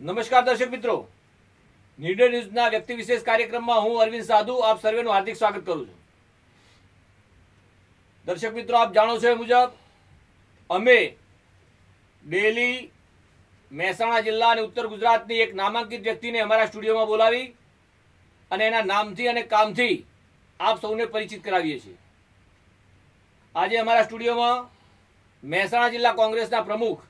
નમસ્કાર દર્શક મિત્રો, નિર્ણય ન્યૂઝના વ્યક્તિ વિશેષ કાર્યક્રમમાં હું અરવિંદ સાધુ આપ સર્વેનું હાર્દિક સ્વાગત કરું છું। દર્શક મિત્રો, આપ જાણો છો એ મુજબ અમે ડેલી મહેસાણા જિલ્લા અને ઉત્તર ગુજરાતની એક નામાંકિત વ્યક્તિને અમારા સ્ટુડિયોમાં બોલાવી અને એના નામથી અને કામથી આપ સૌને પરિચિત કરાવીએ છીએ। આજે અમારા સ્ટુડિયોમાં મહેસાણા જિલ્લા કોંગ્રેસના પ્રમુખ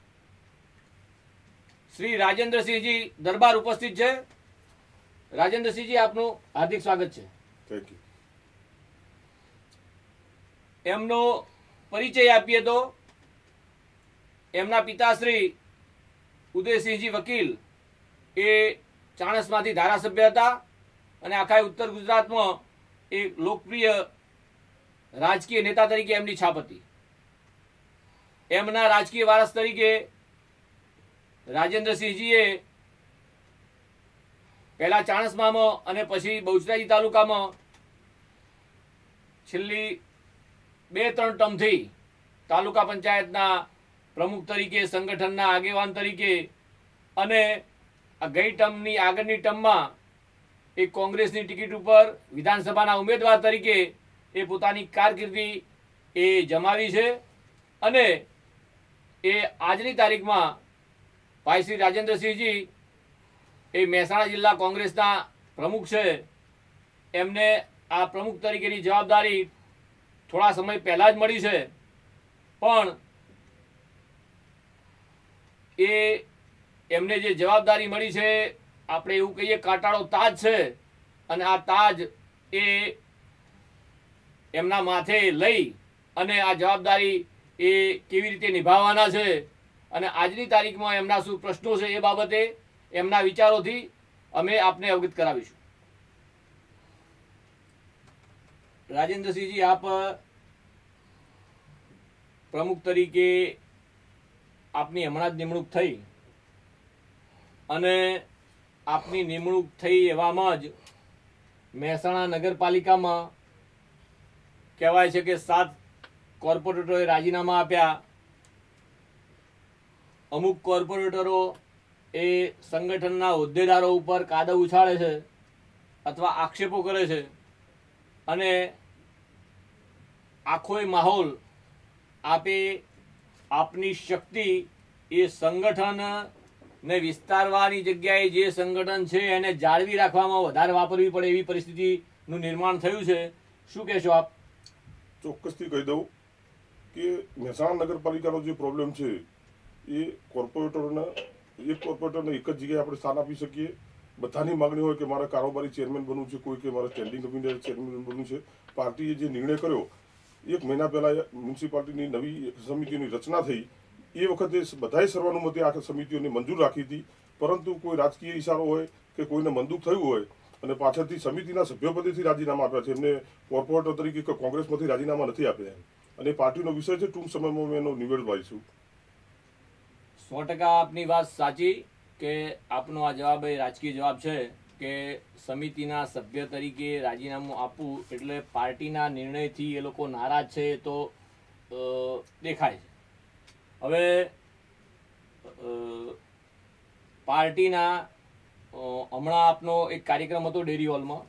श्री राजेंद्र सिंह जी दरबार उपस्थित है। राजेंद्र सिंह जी, आपनु हार्दिक स्वागत है। Thank you. एमनो परिचय आपीए तो एमना पिताश्री उदयसिंहजी वकील ए चाणसमांथी धारासभ्य हता अने आखा उत्तर गुजरात में एक लोकप्रिय राजकीय नेता तरीके एमनी छाप हती। एमना राजकीय वारस तरीके राजेंद्र सिंहजीए पहला चाणसमा में पछी बहुचराजी तालुका में छेल्ली 2-3 टर्म थी तालुका पंचायतना प्रमुख तरीके, संगठनना आगेवान तरीके अने गई टर्मनी आगळनी टर्ममां एक कोंग्रेसनी टिकिट पर विधानसभाना उमेदवार तरीके ए पोतानी कारकिर्दी ए जमावी छे अने ए आजनी तारीखमां भाई श्री राजेंद्र सिंह जी ए महेसाणा जिला कोंग्रेसना प्रमुख है। एमने आ प्रमुख तरीके जवाबदारी थोड़ा समय पहला ज मळी छे, पण ए एमने जे जवाबदारी मळी छे आपणे एवुं कहीए कांटाळो ताज छे अने आ ताज ए एमना माथे लई अने आ जवाबदारी ए केवी रीते निभाववाना छे અને આજની તારીખમાં એમના શું પ્રશ્નો છે એ બાબતે એમના વિચારોથી અમે આપને અવગત કરાવીશું। રાજેન્દ્રસિંહજી, આપ પ્રમુખ તરીકે આપની હમણાં જ નિમણૂક થઈ અને આપની નિમણૂક થઈ એવામાં જ મહેસાણા નગરપાલિકામાં કહેવાય છે કે 7 કોર્પોરેટરોએ રાજીનામા આપ્યા। अमुक कोर्पोरेटरो ए संगठनना होद्देदारो पर कादव उछाड़े छे अथवा आक्षेपो करे छे अने आखो माहौल आपे आपनी शक्ति ए संगठन ने विस्तारवानी जग्याए जे संगठन छे एने जाळवी राखवामां वधारे वापरवी पड़े एवी परिस्थितिनुं निर्माण थयुं छे। शुं कहेशो आप? ચોક્કસથી કહી દઉં કે મહેસાણા નગરપાલિકાનો જે પ્રોબ્લેમ છે એ કોર્પોરેટરોને એક કોર્પોરેટરને એક જ જગ્યાએ આપણે સ્થાન આપી શકીએ। બધાની માગણી હોય કે મારે કારોબારી ચેરમેન બનવું છે, કોઈ કે મારે સ્ટેન્ડિંગ કમિટી ચેરમેન બનવું છે। પાર્ટીએ જે નિર્ણય કર્યો 1 મહિના પહેલાં મ્યુનિસિપાલિટીની નવી સમિતિની રચના થઈ એ વખતે બધાએ સર્વાનુમતે આ સમિતિઓને મંજૂર રાખી હતી, પરંતુ કોઈ રાજકીય ઇશારો હોય કે કોઈને મંદુક થયું હોય અને પાછળથી સમિતિના સભ્યપદેથી રાજીનામા આપ્યા છે। એમને કોર્પોરેટર તરીકે કોંગ્રેસમાંથી રાજીનામા નથી આપ્યા અને પાર્ટીનો વિષય છે। ટૂંક સમયમાં મેં એનો નિવેડો લાવીશું। 100% आपनी बात साची के आपनो आ जवाब राजकीय जवाब है कि समितिना सभ्य तरीके राजीनामું આપવું એટલે પાર્ટીના નિર્ણયથી એ લોકો નારાજ છે તો દેખાય છે। હવે પાર્ટીના હમણાં આપનો એક કાર્યક્રમ હતો ડેરી હોલમાં,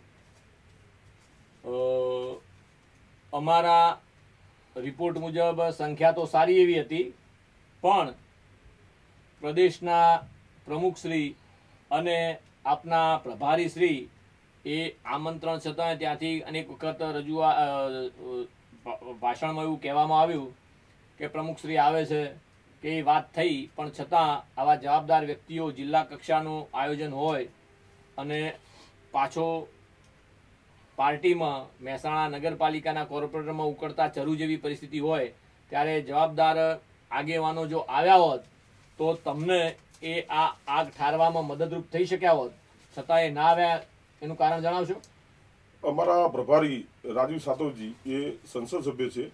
અમારા રિપોર્ટ મુજબ સંખ્યા તો સારી એવી હતી, પણ प्रदेशना प्रमुखश्री अने आपना प्रभारीश्री ए आमंत्रण छतांय त्यांथी अनेक वखत भाषणमां एवुं कहेवामां आव्युं के प्रमुखश्री आवे छे के वात थई, पण छतां आवा जवाबदार व्यक्तिओ जिल्ला कक्षानुं आयोजन होय अने पाछो पार्टीमां महेसाणा नगरपालिकाना कोर्पोरेटरमां उकळता चरू जेवी परिस्थिति होय त्यारे जवाबदार आगेवानो जो आव्या होत तो तमने ए आ आग ठारवामां मददरूप थई शक्या होत, छतां ए ना आव्या एनुं कारण जणावशो? અમારા પ્રભારી રાજીવ સાતવજી એ સંસદ સભ્ય છે।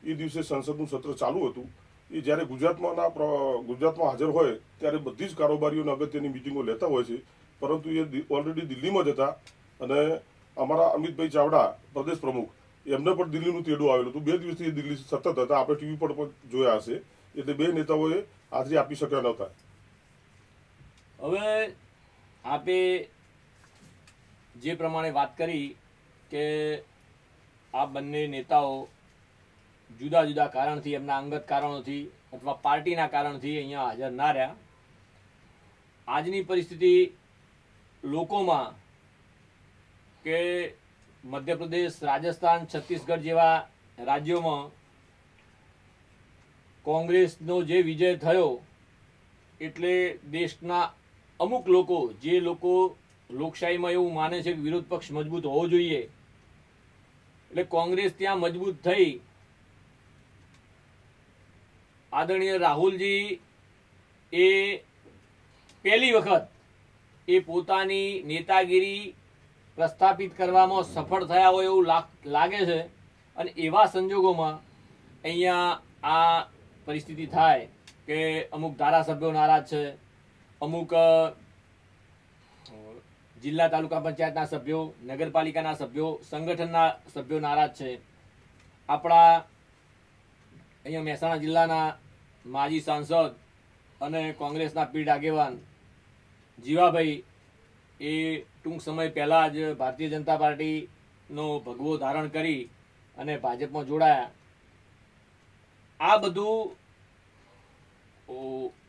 એ દિવસે સંસદનું સત્ર ચાલુ હતું। એ જ્યારે ગુજરાતમાં હાજર હોય ત્યારે બધી જ કારોબારીઓને અગત્યની મિટિંગો લેતા હોય છે, પરંતુ એ ઓલરેડી દિલ્હીમાં જ હતા અને અમારા અમિતભાઈ ચાવડા પ્રદેશ પ્રમુખ એમને પણ દિલ્હીનું તેડું આવેલું હતું। 2 દિવસથી દિલ્હી સતત હતા, આપણે ટીવી પર જોયા હશે। એટલે બે નેતાઓએ હાજરી આપી શક્યા નહોતા। હવે આપે જે પ્રમાણે વાત કરી કે આ બંને નેતાઓ જુદા જુદા કારણથી, એમના અંગત કારણોથી અથવા પાર્ટીના કારણથી અહીંયા હાજર ના રહ્યા. આજની પરિસ્થિતિ લોકોમાં કે મધ્યપ્રદેશ, રાજસ્થાન, છત્તીસગઢ જેવા રાજ્યોમાં કોંગ્રેસનો જે વિજય થયો એટલે દેશના અમુક લોકો, જે લોકો લોકશાહીમાં એવું માને છે કે વિરોધ પક્ષ મજબૂત હોવો જોઈએ, એટલે કોંગ્રેસ ત્યાં મજબૂત થઈ. આદરણીય રાહુલજી એ પહેલી વખત એ પોતાની નેતાગીરી પ્રસ્થાપિત કરવામાં સફળ થયા હોય એવું લાગે છે. અને એવા સંજોગોમાં અહીંયા આ પરિસ્થિતિ થાય કે અમુક ધારાસભ્યો નારાજ છે, અમુક જિલ્લા તાલુકા પંચાયતના સભ્યો, નગરપાલિકાના સભ્યો, સંગઠનના સભ્યો નારાજ છે. આપણા અહીંયા મહેસાણા જિલ્લાના માજી સાંસદ અને કોંગ્રેસના પીઢ આગેવાન જીવાભાઈ એ ટૂંક સમય પહેલાં જ ભારતીય જનતા પાર્ટીનો ભગવો ધારણ કરી અને ભાજપમાં જોડાયા. આ બધું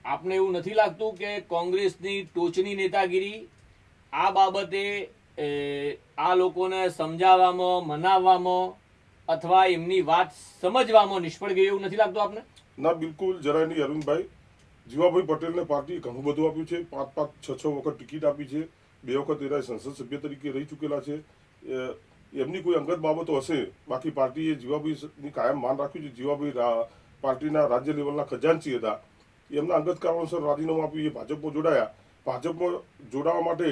આપને એવું નથી લાગતું કે કોંગ્રેસની ટોચની નેતાગીરી આ બાબતે આ લોકોને સમજાવવામાં, મનાવવામાં અથવા એમની વાત સમજવામાં નિષ્ફળ ગઈ એવું નથી લાગતું આપને? ના, બિલકુલ જરાય નહીં અરવિંદભાઈ. જીવાભાઈ પટેલને પાર્ટીએ ઘણું બધું આપ્યું છે. 5-5, 6-6 વખત ટિકિટ આપી છે. 2 વખત એના સંસદ સભ્ય તરીકે રહી ચૂકેલા છે. એમની કોઈ અંગત બાબતો હશે, બાકી પાર્ટીએ જીવાભાઈની કાયમ માન રાખ્યું છે. જીવાભાઈ પાર્ટીના રાજ્ય લેવલના ખજાનચી હતા. એમના અંગત કારણોસર રાજીનામું આપ્યું, એ ભાજપમાં જોડાયા. ભાજપમાં જોડાવા માટે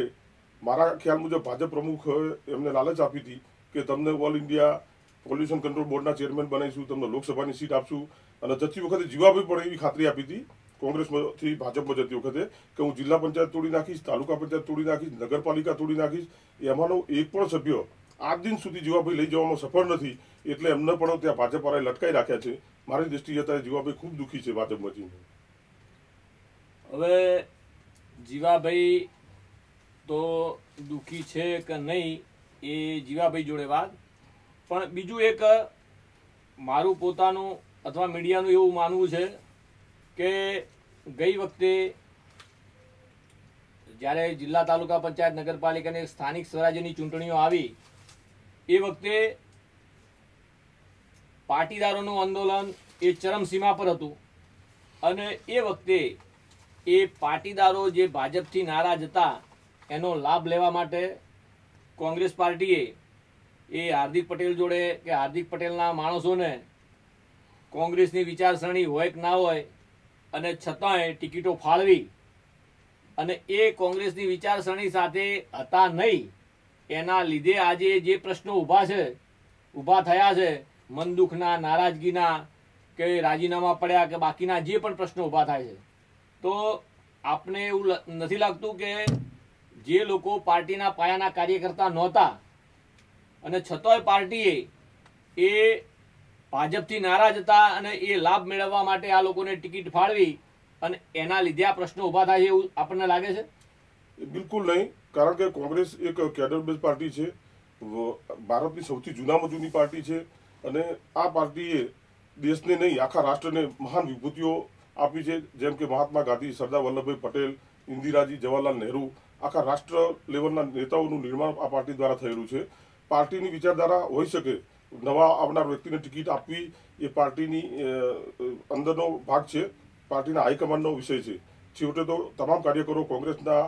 મારા ખ્યાલ મુજબ ભાજપ પ્રમુખ એમને લાલચ આપી હતી કે તમને ઓલ ઇન્ડિયા પોલ્યુશન કંટ્રોલ બોર્ડના ચેરમેન બનાવીશું, તમને લોકસભાની સીટ આપશું. અને જતી વખતે જીવાભાઈ પણ એવી ખાતરી આપી હતી કોંગ્રેસમાંથી ભાજપમાં જતી વખતે કે હું જિલ્લા પંચાયત તોડી નાખીશ, તાલુકા પંચાયત તોડી નાખીશ, નગરપાલિકા તોડી નાખીશ. એમાંનો એક પણ સભ્ય આજ દિન સુધી જીવાભાઈ લઈ જવામાં સફળ નથી. એટલે એમને પણ ત્યાં ભાજપવાળાએ લટકાઈ રાખ્યા છે. મારી દ્રષ્ટિએ અત્યારે જીવાભાઈ ખૂબ દુઃખી છે ભાજપમાંથી. હવે જીવાભાઈ તો દુઃખી છે કે નહીં એ જીવાભાઈ જોડે વાત, પણ બીજું એક મારું પોતાનું અથવા મીડિયાનું એવું માનવું છે કે ગઈ વખતે જ્યારે જિલ્લા તાલુકા પંચાયત, નગરપાલિકાની સ્થાનિક સ્વરાજ્યની ચૂંટણીઓ આવી એ વખતે પાટીદારોનું આંદોલન એ ચરમસીમા પર હતું. અને એ વખતે એ પાટીદારો જે ભાજપથી નારાજ હતા એનો લાભ લેવા માટે કોંગ્રેસ પાર્ટીએ એ હાર્દિક પટેલ જોડે કે હાર્દિક પટેલના માણસોને કોંગ્રેસની વિચારસરણી હોય કે ના હોય અને છતાંય ટિકિટો ફાળવી અને એ કોંગ્રેસની વિચારસરણી સાથે હતા નહીં. એના લીધે આજે જે પ્રશ્નો ઊભા થયા છે, મન દુઃખના, નારાજગીના કે રાજીનામા પડ્યા કે બાકીના જે પણ પ્રશ્નો ઊભા થાય છે, તો આપને એવું નથી લાગતું કે જે લોકો પાર્ટીના પાયાના કાર્યકર્તા નહોતા અને છતાંય પાર્ટીએ એ ભાજપથી નારાજ હતા અને એ લાભ મેળવવા માટે આ લોકોને ટિકિટ ફાળવી અને એના લીધે આ પ્રશ્નો ઊભા થાય છે એવું આપણને લાગે છે? બિલકુલ નહીં, કારણ કે કોંગ્રેસ એક કેડર બેઝ પાર્ટી છે, ભારતની સૌથી જૂનામાં જૂની પાર્ટી છે. અને આ પાર્ટીએ દેશને નહીં આખા રાષ્ટ્રને મહાન વિભૂતિઓ આપી છે, જેમ કે મહાત્મા ગાંધી, સરદાર વલ્લભભાઈ પટેલ, ઇન્દિરાજી, જવાહરલાલ નહેરુ. આખા રાષ્ટ્ર લેવલના નેતાઓનું નિર્માણ આ પાર્ટી દ્વારા થયેલું છે. પાર્ટીની વિચારધારા હોઈ શકે, નવા આવનાર વ્યક્તિને ટિકિટ આપવી એ પાર્ટીની અંદરનો ભાગ છે, પાર્ટીના હાઈકમાન્ડનો વિષય છે. છેવટે તો તમામ કાર્યકરો કોંગ્રેસના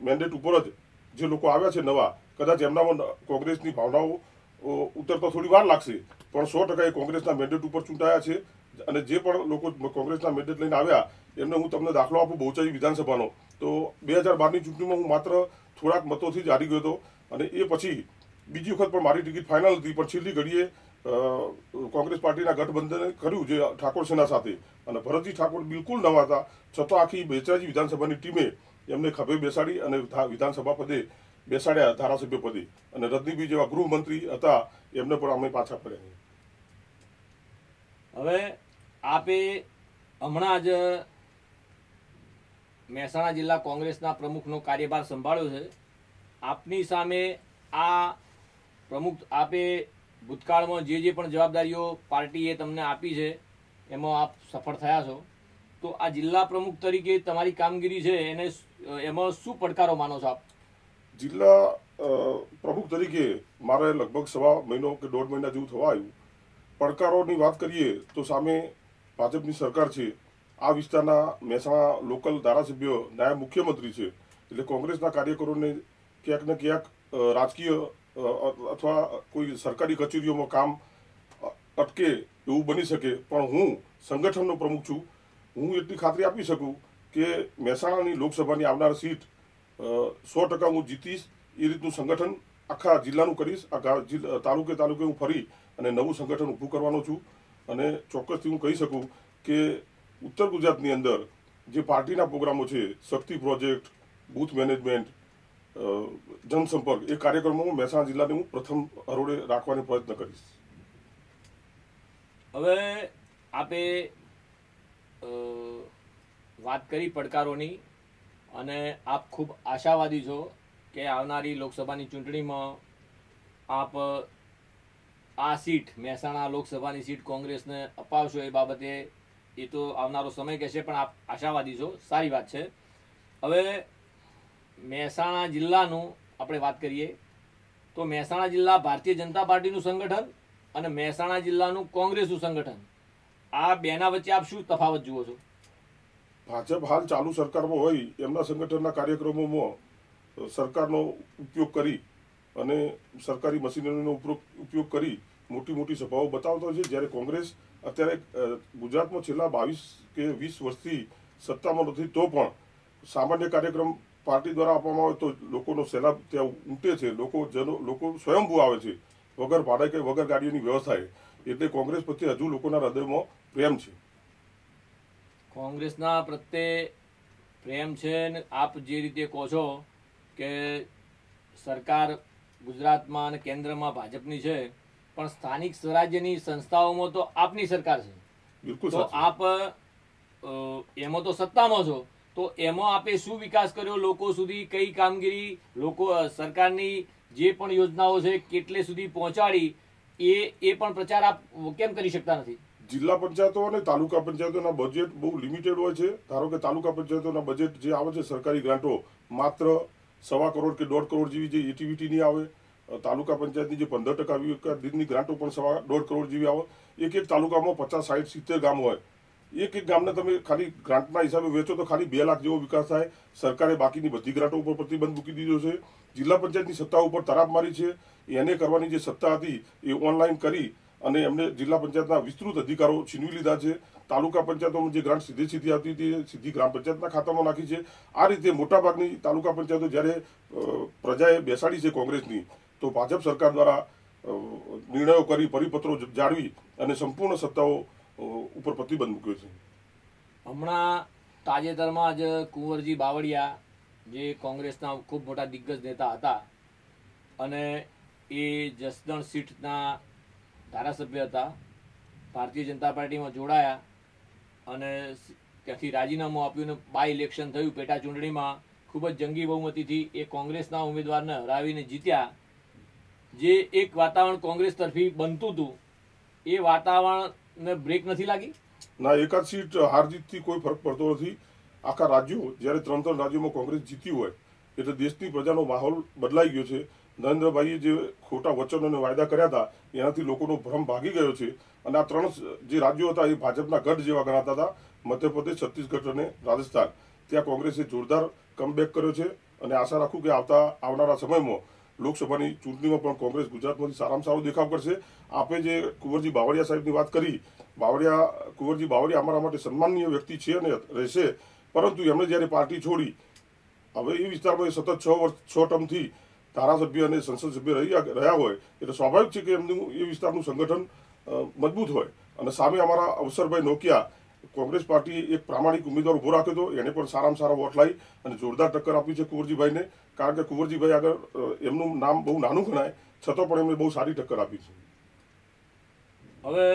મેન્ડેટ ઉપર જ જે લોકો આવ્યા છે નવા, કદાચ એમનામાં કોંગ્રેસની ભાવનાઓ ઉતરતા થોડી વાર લાગશે, પણ 100% એ કોંગ્રેસના મેન્ડેટ ઉપર ચૂંટાયા છે. અને જે પણ લોકો કોંગ્રેસના મેન્ડેટ લઈને આવ્યા એમને હું તમને દાખલો આપું બહુચરાજી વિધાનસભાનો, તો 2012ની ચૂંટણીમાં હું માત્ર થોડાક મતોથી જ હારી ગયો હતો. અને એ પછી બીજી વખત પણ મારી ટિકિટ ફાઇનલ હતી, પણ છેલ્લી ઘડીએ કોંગ્રેસ પાર્ટીના ગઠબંધને કર્યું જે ઠાકોર સેના સાથે. અને ભરતજી ઠાકોર બિલકુલ નવા હતા, છતાં આખી બહુચરાજી વિધાનસભાની ટીમે એમને ખભે બેસાડી અને વિધાનસભા પદે બેસાડ્યા, ધારાસભ્ય પદે. અને રજનીભાઈ જેવા ગૃહમંત્રી હતા એમને પણ અમે પાછા પડ્યા. હવે આપે હમણાં જ મહેસાણા જિલ્લા કોંગ્રેસના પ્રમુખનો કાર્યભાર સંભાળ્યો છે. આપની સામે આ પ્રમુખ આપે ભૂતકાળમાં જે પણ જવાબદારીઓ પાર્ટીએ તમને આપી છે એમાં આપ સફળ થયા છો. તો આ જિલ્લા પ્રમુખ તરીકે તમારી કામગીરી છે એને એમાં શું પડકારો માનો છો આપ? જિલ્લા પ્રમુખ તરીકે મારે લગભગ સવા મહિનો કે 1.5 મહિના જેવું થવા આવ્યું. પડકારોની વાત કરીએ તો સામે ભાજપની સરકાર છે. આ વિસ્તારના મહેસાણા લોકલ ધારાસભ્ય નાયબ મુખ્યમંત્રી છે. એટલે કોંગ્રેસના કાર્યકરોને ક્યાંક ને ક્યાંક રાજકીય અથવા કોઈ સરકારી કચેરીઓમાં કામ અટકે એવું બની શકે. પણ હું સંગઠનનો પ્રમુખ છું. હું એટલી ખાતરી આપી શકું કે મહેસાણાની લોકસભાની આવનાર સીટ 100% હું જીતીશ. એ રીતનું સંગઠન આખા જિલ્લાનું કરીશ. આ તાલુકે હું ફરી અને નવું સંગઠન ઊભું કરવાનો છું. અને ચોક્કસથી હું કહી શકું કે ઉત્તર ગુજરાતની અંદર જે પાર્ટીના પ્રોગ્રામો છે, શક્તિ પ્રોજેક્ટ, બૂથ મેનેજમેન્ટ, જનસંપર્ક, એ કાર્યક્રમો મહેસાણા જિલ્લાને હું પ્રથમ હરોળે રાખવાનો પ્રયત્ન કરીશ. હવે આપે વાત કરી પડકારોની અને આપ ખૂબ આશાવાદી છો કે આવનારી લોકસભાની ચૂંટણીમાં આપ આ સીટ મહેસાણા લોકસભાની સીટ કોંગ્રેસને અપાવશો. એ બાબતે એ તો આવનારો સમય કહેશે, પણ આપ આશાવાદી છો, સારી વાત છે. હવે મહેસાણા જિલ્લાનું આપણે વાત કરીએ તો મહેસાણા જિલ્લા ભારતીય જનતા પાર્ટીનું સંગઠન અને મહેસાણા જિલ્લાનું કોંગ્રેસનું સંગઠન, આ બેના વચ્ચે આપ શું તફાવત જુઓ છો? ભાજપ હાલ ચાલુ સરકારમાં હોય એમના સંગઠનના કાર્યક્રમોમાં સરકારનો ઉપયોગ કરી અને સરકારી મશીનરીનો ઉપયોગ કરી મોટી મોટી સભાઓ બતાવતો છે. જ્યારે કોંગ્રેસ અત્યારે ગુજરાતમાં છેલ્લા 22 કે 20 વર્ષથી સત્તામાં નથી, તો પણ સામાન્ય કાર્યક્રમ પાર્ટી દ્વારા આપવામાં આવે તો લોકોનો સહેલાબ ત્યાં ઉમટે છે. લોકો સ્વયંભૂ આવે છે, વગર ભાડે કે વગર ગાડીઓની વ્યવસ્થાએ. એટલે કોંગ્રેસ પ્રત્યે હજુ લોકોના હૃદયમાં પ્રેમ છે. કોંગ્રેસના પ્રત્યે પ્રેમ છે ને આપ જે રીતે કહો છો કે સરકાર ગુજરાતમાં અને કેન્દ્રમાં ભાજપની છે, પણ સ્થાનિક સ્વરાજ્યની સંસ્થાઓમાં તો આપની સરકાર છે. બિલકુલ. તો આપ એમાં તો સત્તામાં છો, તો એમાં આપે શું વિકાસ કર્યો, લોકો સુધી કઈ કામગીરી, લોકો સરકારની જે પણ યોજનાઓ છે કેટલે સુધી પહોંચાડી, એ પણ પ્રચાર આપ કેમ કરી શકતા નથી? જિલ્લા પંચાયતો અને તાલુકા પંચાયતોના બજેટ બહુ લિમિટેડ હોય છે. ધારો કે તાલુકા પંચાયતોના બજેટ જે આવે છે સરકારી ગ્રાન્ટો માત્ર 1.25 કરોડ કે 1.5 કરોડ જેવી જે એટીવીટીની આવે. તાલુકા પંચાયતની જે 15% દીધની ગ્રાન્ટો પણ 1.5 કરોડ જેવી આવે. એક તાલુકામાં 50, 60, 70 ગામ હોય. એક ગામને તમે ખાલી ગ્રાન્ટના હિસાબે વેચો તો ખાલી 2 લાખ જેવો વિકાસ થાય. સરકારે બાકીની બધી ગ્રાન્ટો ઉપર પ્રતિબંધ મૂકી દીધો છે. જિલ્લા પંચાયતની સત્તા ઉપર તરાપ મારી છે. એને કરવાની જે સત્તા હતી એ ઓનલાઈન કરી અને એમને જિલ્લા પંચાયતના વિસ્તૃત અધિકારો છીનવી લીધા છે. તાલુકા પંચાયતોમાં જે ગ્રાન્ટ સીધી આવતી હતી સીધી ગ્રામ પંચાયતના ખાતામાં નાખી છે. આ રીતે મોટાભાગની તાલુકા પંચાયતો જ્યારે પ્રજાએ બેસાડી છે કોંગ્રેસની, તો ભાજપ સરકાર દ્વારા નિર્ણયો કરી, પરિપત્રો જાળવી અને સંપૂર્ણ સત્તાઓ ઉપર પ્રતિબંધ મૂક્યો છે. હમણાં તાજેતરમાં જ કુંવરજી બાવળિયા જે કોંગ્રેસના ખૂબ મોટા દિગ્ગજ નેતા હતા અને એ જસદણ સીટના ધારાસભ્ય હતા, ભારતીય જનતા પાર્ટીમાં જોડાયા અને ત્યાંથી રાજીનામું આપ્યું ને બાય ઇલેક્શન થયું. પેટા ચૂંટણીમાં ખૂબ જ જંગી બહુમતીથી એ કોંગ્રેસના ઉમેદવારને હરાવીને જીત્યા. જે એક વાતાવરણ કોંગ્રેસ તરફી બનતું હતું, એ વાતાવરણને બ્રેક નથી લાગી? ના, એકાદ સીટ હાર જીતથી કોઈ ફરક પડતો નથી. આખા રાજ્યો જ્યારે 3 રાજ્યોમાં કોંગ્રેસ જીતી હોય એટલે દેશની પ્રજાનો માહોલ બદલાઈ ગયો છે. નરેન્દ્રભાઈએ જે ખોટા વચનો અને વાયદા કર્યા હતા એનાથી લોકોનો ભ્રમ ભાગી ગયો છે. અને આ 3 જે રાજ્યો હતા એ ભાજપના ગઢ જેવા ગણાતા હતા, મધ્યપ્રદેશ, છત્તીસગઢ અને રાજસ્થાન. ત્યાં કોંગ્રેસે જોરદાર કમબેક કર્યો છે અને આશા રાખું કે આવનારા સમયમાં લોકસભાની ચૂંટણીમાં પણ કોંગ્રેસ ગુજરાતમાંથી સારામાં સારો દેખાવ કરશે. આપે જે કુંવરજી બાવળિયા સાહેબની વાત કરી, કુંવરજી બાવળિયા અમારા માટે સન્માનનીય વ્યક્તિ છે અને રહેશે. પરંતુ એમણે જ્યારે પાર્ટી છોડી, હવે એ વિસ્તારમાં સતત 6 ટર્મથી ધારાસભ્ય અને સંસદ સભ્ય રહ્યા હોય એટલે સ્વાભાવિક છે કે એમનું એ વિસ્તારનું સંગઠન મજબૂત હોય. અને સામે અમારા અવસરભાઈ નોકિયા, કોંગ્રેસ પાર્ટીએ એક પ્રામાણિક ઉમેદવાર ઉભો રાખ્યો હતો. એને પણ સારામાં સારા વોટ લાવી અને જોરદાર ટક્કર આપી છે કુંવરજીભાઈને. કારણ કે કુંવરજીભાઈ આગળ એમનું નામ બહુ નાનું ગણાય છતાં પણ એમને બહુ સારી ટક્કર આપી છે. હવે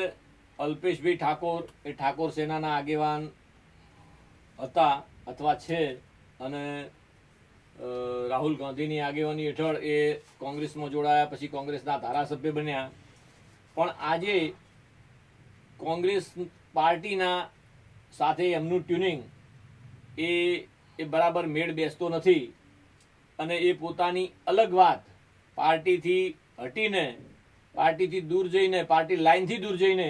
અલ્પેશભાઈ ઠાકોર એ ઠાકોર સેનાના આગેવાન હતા અથવા છે અને રાહુલ ગાંધીની આગેવાની હેઠળ એ કોંગ્રેસમાં જોડાયા, પછી કોંગ્રેસના ધારાસભ્ય બન્યા. પણ આજે કોંગ્રેસ પાર્ટીના સાથે એમનું ટ્યુનિંગ એ બરાબર મેળ બેસતો નથી અને એ પોતાની અલગ વાત પાર્ટીથી હટીને, પાર્ટીથી દૂર જઈને, પાર્ટી લાઇનથી દૂર જઈને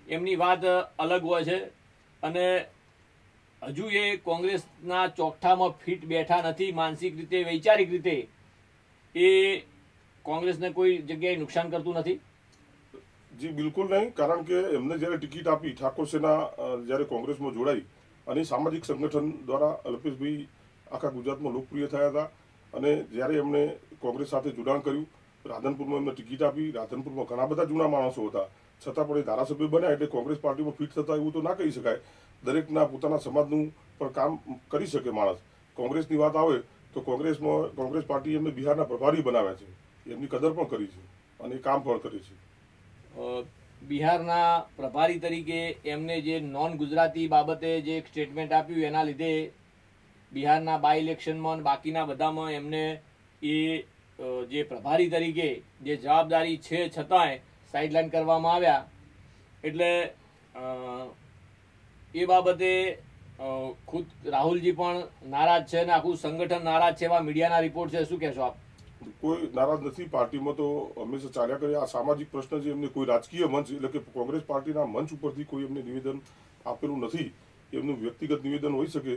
એમની વાત અલગ હોય છે અને હજુ એ કોંગ્રેસના ચોકઠામાં ફિટ બેઠા નથી. માનસિક રીતે, વૈચારિક રીતે એ કોંગ્રેસને કોઈ જગ્યાએ નુકસાન કરતું નથી. જી બિલકુલ નહીં, કારણ કે એમને જ્યારે ટિકિટ આપી, ઠાકોર સેના જ્યારે કોંગ્રેસમાં જોડાઈ અને સામાજિક સંગઠન દ્વારા અલ્પેશભાઈ આખા ગુજરાતમાં લોકપ્રિય થયા હતા અને જ્યારે એમણે કોંગ્રેસ સાથે જોડાણ કર્યું, રાધનપુરમાં એમને ટિકિટ આપી. રાધનપુરમાં ઘણા બધા જૂના માણસો હતા, છતાં પણ એ ધારાસભ્ય બન્યા એટલે કોંગ્રેસ પાર્ટીમાં ફિટ થતા એવું તો ના કહી શકાય. દરેકના પોતાના સમાજનું પણ કામ કરી શકે માણસ. કોંગ્રેસની વાત આવે તો કોંગ્રેસ પાર્ટી એમને બિહારના પ્રભારી બનાવ્યા છે, એમની કદર પણ કરી છે અને એ કામ પણ કરે છે. બિહારના પ્રભારી તરીકે એમને જે નોન ગુજરાતી બાબતે જે એક સ્ટેટમેન્ટ આપ્યું એના લીધે બિહારના બાય ઇલેક્શનમાં બાકીના બધામાં એમને એ જે પ્રભારી તરીકે જે જવાબદારી છે છતાંય સાઇડલાઇન કરવામાં આવ્યા. એટલે એ બાબતે ખુદ રાહુલજી પણ નારાજ છે અને આખું સંગઠન નારાજ છે એવા મીડિયાના રિપોર્ટ છે. શું કહેશો આપ? કોઈ નારાજ નથી. પાર્ટીમાં તો હંમેશા ચાલ્યા કરે. આ સામાજિક પ્રશ્ન છે, એમને કોઈ રાજકીય મંચ એટલે કે કોંગ્રેસ પાર્ટીના મંચ ઉપરથી કોઈ એમને નિવેદન આપેલું નથી. એમનું વ્યક્તિગત નિવેદન હોઈ શકે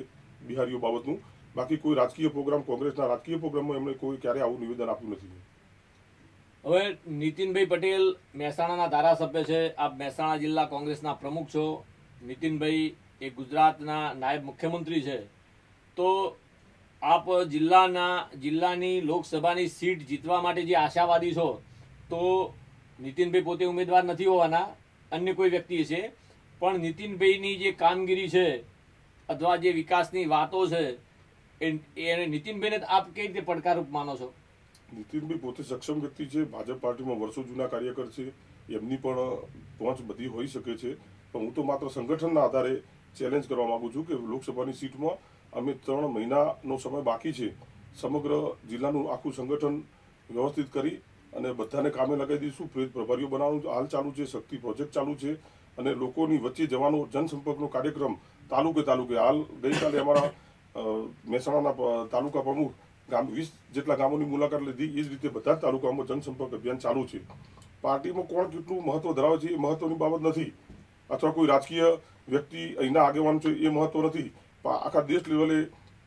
બિહારીઓ બાબતનું, બાકી કોઈ રાજકીય પ્રોગ્રામ, કોંગ્રેસના રાજકીય પ્રોગ્રામમાં એમણે કોઈ ક્યારે આવું નિવેદન આપ્યું નથી. હવે નીતિનભાઈ પટેલ મહેસાણાના ધારાસભ્ય છે, આપ મહેસાણા જિલ્લા કોંગ્રેસના પ્રમુખ છો. નીતિનભાઈ એ ગુજરાતના નાયબ મુખ્યમંત્રી છે, તો આપ જિલ્લાની લોકસભાની સીટ જીતવા માટે જે આશાવાદી છો, તો નીતિનભાઈ પોતે ઉમેદવાર નથી હોવાના, અન્ય કોઈ વ્યક્તિ છે, પણ નીતિનભાઈની જે કામગીરી છે અથવા જે વિકાસની વાતો છે એ નીતિનભાઈને આપ કઈ રીતે પડકારરૂપ માનો છો? નીતિનભાઈ પોતે સક્ષમ વ્યક્તિ છે, ભાજપ પાર્ટીમાં વર્ષો જૂના કાર્યકર છે, એમની પણ પહોંચ બધી હોઈ શકે છે. પણ હું તો માત્ર સંગઠનના આધારે ચેલેન્જ કરવા માંગુ છું કે લોકસભાની સીટમાં અમે 3 મહિનાનો સમય બાકી છે, સમગ્ર જિલ્લાનું આખું સંગઠન વ્યવસ્થિત કરી અને બધાને કામે લગાવી દઈશું. પ્રભારીઓ બનાવવાનું હાલ ચાલુ છે, શક્તિ પ્રોજેક્ટ ચાલુ છે અને લોકોની વચ્ચે જવાનો જનસંપર્કનો કાર્યક્રમ તાલુકે હાલ ગઈકાલે અમારા મહેસાણાના તાલુકા પ્રમુખ 20 જેટલા ગામોની મુલાકાત લીધી. એ જ રીતે બધા જ તાલુકાઓમાં જનસંપર્ક અભિયાન ચાલુ છે. પાર્ટીમાં કોણ કેટલું મહત્વ ધરાવે છે એ મહત્વની બાબત નથી, અથવા કોઈ રાજકીય વ્યક્તિ અહીંના આગેવાન છે એ મહત્વ નથી. આખા દેશ લેવલે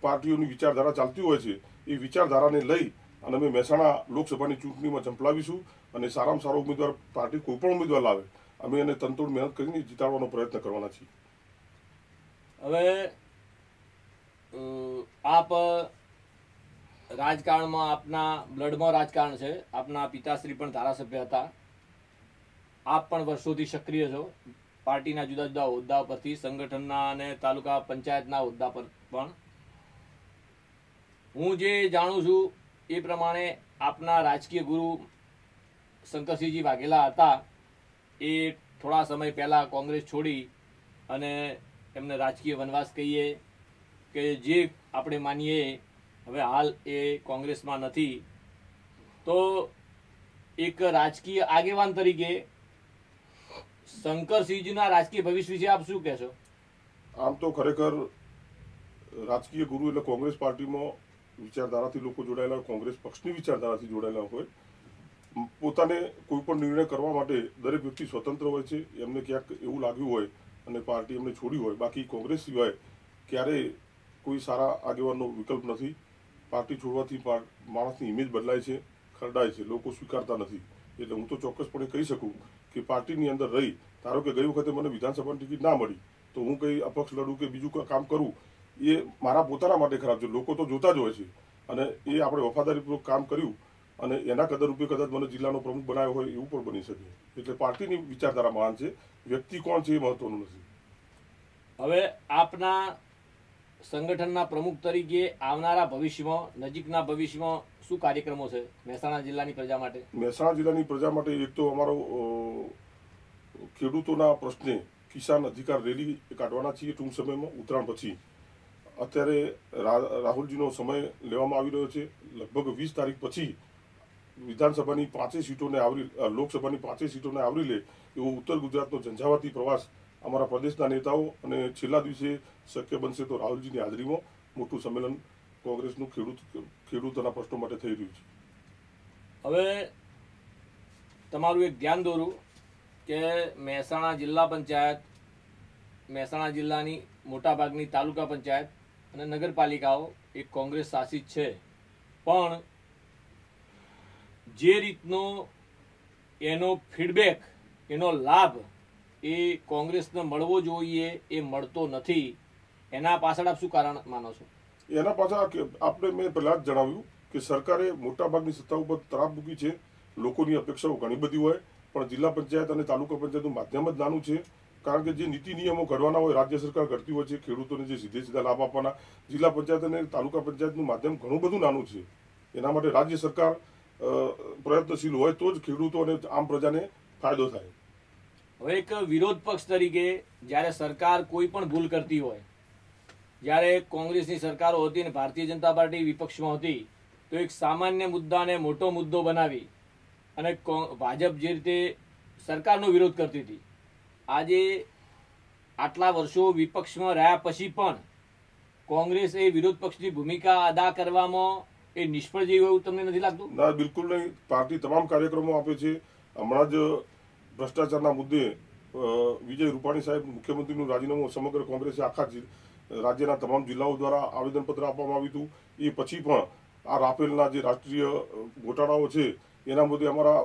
પાર્ટીઓની વિચારધારા ચાલતી હોય છે. એ વિચારધારાને લઈ અને અમે મહેસાણા લોકસભાની ચૂંટણીમાં ઝંપલાવીશું અને સારામાં સારો ઉમેદવાર પાર્ટી કોઈ પણ ઉમેદવાર લાવે અમે એને તનતોડ મહેનત કરીને જીતાડવાનો પ્રયત્ન કરવાના છીએ. હવે આપ રાજકારણમાં, આપના બ્લડમાં રાજકારણ છે, આપના પિતાશ્રી પણ ધારાસભ્ય હતા, આપ પણ વર્ષોથી સક્રિય છો પાર્ટીના જુદા જુદા હોદ્દા પરથી, સંગઠનના અને તાલુકા પંચાયતના હોદ્દા પર પણ. હું જે જાણું છું એ પ્રમાણે આપના રાજકીય ગુરુ શંકરસિંહજી વાઘેલા હતા. એ થોડા સમય પહેલાં કોંગ્રેસ છોડી અને એમને રાજકીય વનવાસ કહીએ કે જે આપણે માનીએ, હવે હાલ એ કોંગ્રેસમાં નથી. તો એક રાજકીય આગેવાન તરીકે શંકરસિંહજીના રાજકીય ભવિષ્ય વિશે આપ શું કહેશો? આમ તો ખરેખર રાજકીય ગુરુ એટલે કોંગ્રેસ પાર્ટીમાં વિચારધારાથી લોકો જોડાયેલા, કોંગ્રેસ પક્ષની વિચારધારાથી જોડાયેલા હોય. પોતાને કોઈ પણ નિર્ણય કરવા માટે દરેક વ્યક્તિ સ્વતંત્ર હોય છે. એમને ક્યાંક એવું લાગ્યું હોય અને પાર્ટી એમને છોડી હોય, બાકી કોંગ્રેસ સિવાય ક્યારેય કોઈ સારા આગેવાનનો વિકલ્પ નથી. પાર્ટી છોડવાથી માણસની ઇમેજ બદલાય છે, ખરડાય છે, લોકો સ્વીકારતા નથી. એટલે હું તો ચોક્કસપણે કહી શકું કે પાર્ટીની અંદર રહી, ધારો કે ગઈ વખતે મને વિધાનસભાની ટિકિટ ના મળી તો હું કંઈ અપક્ષ લડું કે બીજું કામ કરું, એ મારા પોતાના માટે ખરાબ છે. લોકો તો જોતા જ હોય છે અને એ આપણે વફાદારીપૂર્વક કામ કર્યું અને એના કદર રૂપે કદાચ મને જિલ્લાનો પ્રમુખ બનાવ્યો હોય એવું પણ બની શકે. એટલે પાર્ટીની વિચારધારા મહાન છે, વ્યક્તિ કોણ છે એ મહત્વનું નથી. હવે આપના સંગઠનના પ્રમુખ તરીકે આવનારા ભવિષ્યમાં, નજીકના ભવિષ્યમાં શું કાર્યક્રમો છે મહેસાણા જિલ્લાની પ્રજા માટે? મહેસાણા જિલ્લાની પ્રજા માટે એક તો અમારો ખેડૂતોના પ્રશ્ને કિસાન અધિકાર રેલી કાઢવાના છીએ ટૂંક સમયમાં, ઉત્તરાયણ પછી. અત્યારે રાહુલજીનો સમય લેવામાં આવી રહ્યો છે. લગભગ 20 તારીખ પછી વિધાનસભાની 5 સીટોને આવરી, લોકસભાની 5 સીટોને આવરી લે એવો ઉત્તર ગુજરાતનો ઝંઝાવાતી પ્રવાસ અમારા પ્રદેશના નેતાઓ અને છેલ્લા દિવસે શક્ય બનશે તો રાહુલજીની હાજરીમાં મોટું સંમેલન કોંગ્રેસનું ખેડૂતોના પ્રશ્નો માટે થઈ રહ્યું છે. હવે તમારું એક ધ્યાન દોરું કે મહેસાણા જિલ્લા પંચાયત, મહેસાણા જિલ્લાની મોટાભાગની તાલુકા પંચાયત અને નગરપાલિકાઓ એક કોંગ્રેસ શાસિત છે, પણ જે રીતનો એનો ફીડબેક, એનો લાભ એ કોંગ્રેસને મળવો જોઈએ એ મળતો નથી. એના પાછળ આપ શું કારણ માનો છો? એના પાછળ આપણે મેં પહેલા જ જણાવ્યું કે સરકારે મોટાભાગની સત્તા ઉપર તરાપ મૂકી છે. લોકોની અપેક્ષાઓ ઘણી બધી હોય, પણ જિલ્લા પંચાયત અને તાલુકા પંચાયતનું માધ્યમ જ નાનું છે. કારણ કે જે નીતિ નિયમો ઘડવાના હોય રાજ્ય સરકાર કરતી હોય છે, ખેડૂતોને જે સીધા લાભ આપવાના, જિલ્લા પંચાયત અને તાલુકા પંચાયતનું માધ્યમ ઘણું બધું નાનું છે. એના માટે રાજ્ય સરકાર પ્રયત્નશીલ હોય તો જ ખેડૂતો અને આમ પ્રજાને ફાયદો થાય. હવે એક વિરોધ પક્ષ તરીકે જ્યારે સરકાર કોઈ પણ ભૂલ કરતી હોય, જ્યારે કોંગ્રેસની સરકારો હતી અને ભારતીય જનતા પાર્ટી વિપક્ષમાં હતી, તો એક સામાન્ય મુદ્દાને મોટો મુદ્દો બનાવી અને ભાજપ જે રીતે સરકારનો વિરોધ કરતી હતી, આજે આટલા વર્ષો વિપક્ષમાં રહ્યા પછી પણ કોંગ્રેસ એ વિરોધ પક્ષની ભૂમિકા અદા કરવામાં એ નિષ્ફળ જેવું એવું તમને નથી લાગતું? ના, બિલકુલ નહીં. પાર્ટી તમામ કાર્યક્રમો આપે છે. હમણાં જ ભ્રષ્ટાચારના મુદ્દે વિજય રૂપાણી સાહેબ મુખ્યમંત્રીનું રાજીનામું સમગ્ર કોંગ્રેસે આખા રાજ્યના તમામ જિલ્લાઓ દ્વારા આવેદનપત્ર આપવામાં આવ્યું હતું. એ પછી પણ આ રાફેલના જે રાષ્ટ્રીય ગોટાળાઓ છે એના મુદ્દે અમારા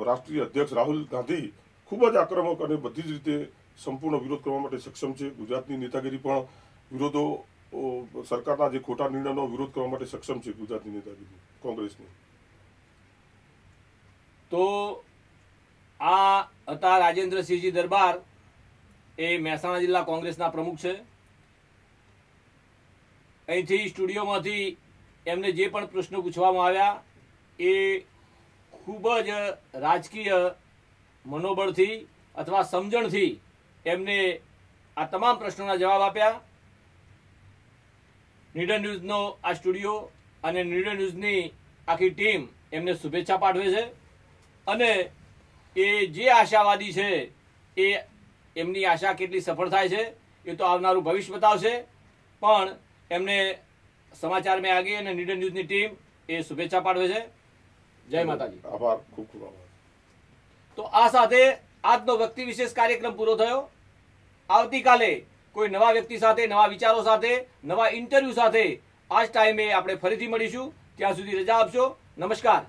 રાષ્ટ્રીય અધ્યક્ષ રાહુલ ગાંધી ખૂબ જ આક્રમક અને બધી જ રીતે સંપૂર્ણ વિરોધ કરવા માટે સક્ષમ છે. ગુજરાતની નેતાગીરી પણ વિરોધો, સરકારના જે ખોટા નિર્ણયનો વિરોધ કરવા માટે સક્ષમ છે ગુજરાતની નેતાગીરી કોંગ્રેસની. તો આ હતા રાજેન્દ્રસિંહજી દરબાર, એ મહેસાણા જિલ્લા કોંગ્રેસના પ્રમુખ છે. અહીંથી સ્ટુડિયોમાંથી એમને જે પણ પ્રશ્નો પૂછવામાં આવ્યા એ ખૂબ જ રાજકીય મનોબળથી અથવા સમજણથી એમને આ તમામ પ્રશ્નોના જવાબ આપ્યા. નીડર ન્યૂઝનો આ સ્ટુડિયો અને નીડર ન્યૂઝની આખી ટીમ એમને શુભેચ્છા પાઠવે છે અને એ જે આશાવાદી છે એ એમની આશા કેટલી સફળ થાય છે એ તો આવનારું ભવિષ્ય બતાવશે, પણ એમને સમાચાર મેં આગે અને નીડર ન્યૂઝની ટીમ એ શુભેચ્છા પાઠવે છે. જય માતાજી. આભાર, ખૂબ ખૂબ આભાર. તો આ સાથે આજનો વ્યક્તિ વિશેષ કાર્યક્રમ પૂરો થયો. આવતીકાલે કોઈ નવા વ્યક્તિ સાથે, નવા વિચારો સાથે, નવા ઇન્ટરવ્યુ સાથે આ જ ટાઈમે આપણે ફરીથી મળીશું. ત્યાં સુધી રજા આપશો. નમસ્કાર.